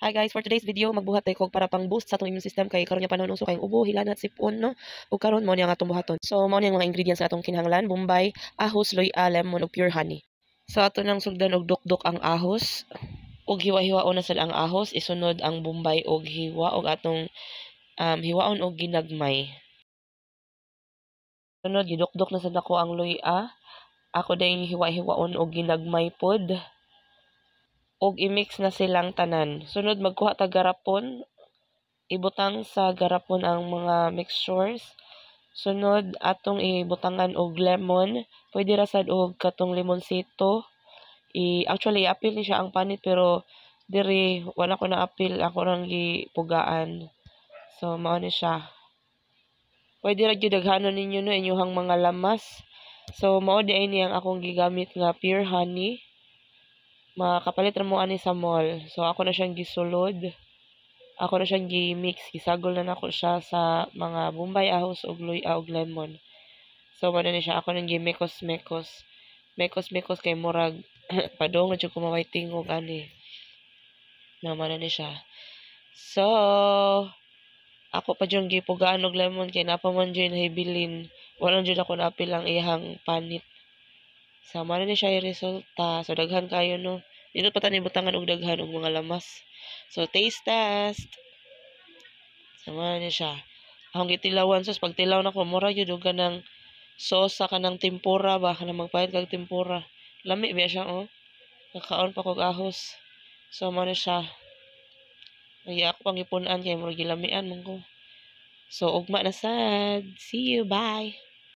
Hi guys, for today's video magbuhat tayo kog para pang boost sa atong immune system kay karon nga panahon uso kay ubo, hilanat, sipon no. Ug karon mo niya nga atong buhaton. So mao ni ang mga ingredients sa atong kinahanglan, bombay, ahos, loy-a, lemon ug pure honey. So ato nang sugdan og dukdok ang ahos. Ug hiwa-hiwaon na sad ang ahos, isunod ang bombay og hiwa og atong hiwaon og ginagmay. Sunod gidukdok na sad ako ang loy-a. Ako dayon hiwa-hiwaon og ginagmay pod. Og i-mix na silang tanan. Sunod magkuha ta garapon, ibutang sa garapon ang mga mixtures. Sunod atong ibutangan og lemon, pwede ra sad og katong limonsito. Actually apil ni siya ang panit pero diri wala ko na apil, ako rang gipugaan. So mao ni siya. Pwede ra gyud daghanon ninyo no inyong mga lamas. So mao di ay niyang akong gigamit nga pure honey. Makapalit ra mo ani sa mall. So ako na siyang gisulod. Ako na siyang gi-mix, gisagol na nako siya sa mga bombay, ahos ug loy-a ug lemon. So mao ni siya ako nang gi-mekos-mekos. Mekos-mekos kay murag padong na jud ko maway tingog ani. Na mao ni siya. So ako pa jud gipugaan og lemon kay napa man jud hibilin. Wala jud ako naapil ang iyang panit. So mao ni siya yung resulta. So daghan kayo no. Dito pa tani butangan og daghan og mga lamas. So taste test. So mao ni siya. Akong gitilawan sus pag tilaw nako mura gyud og kanang sauce sa kanang tempura ba kanang magpahit kag tempura. Lami ba siya oh. Nakaon pa kog ahos. So mao ni siya. Ay ako pang ipun-an kay murag gilamian man ko. So ugma na sad. See you, bye.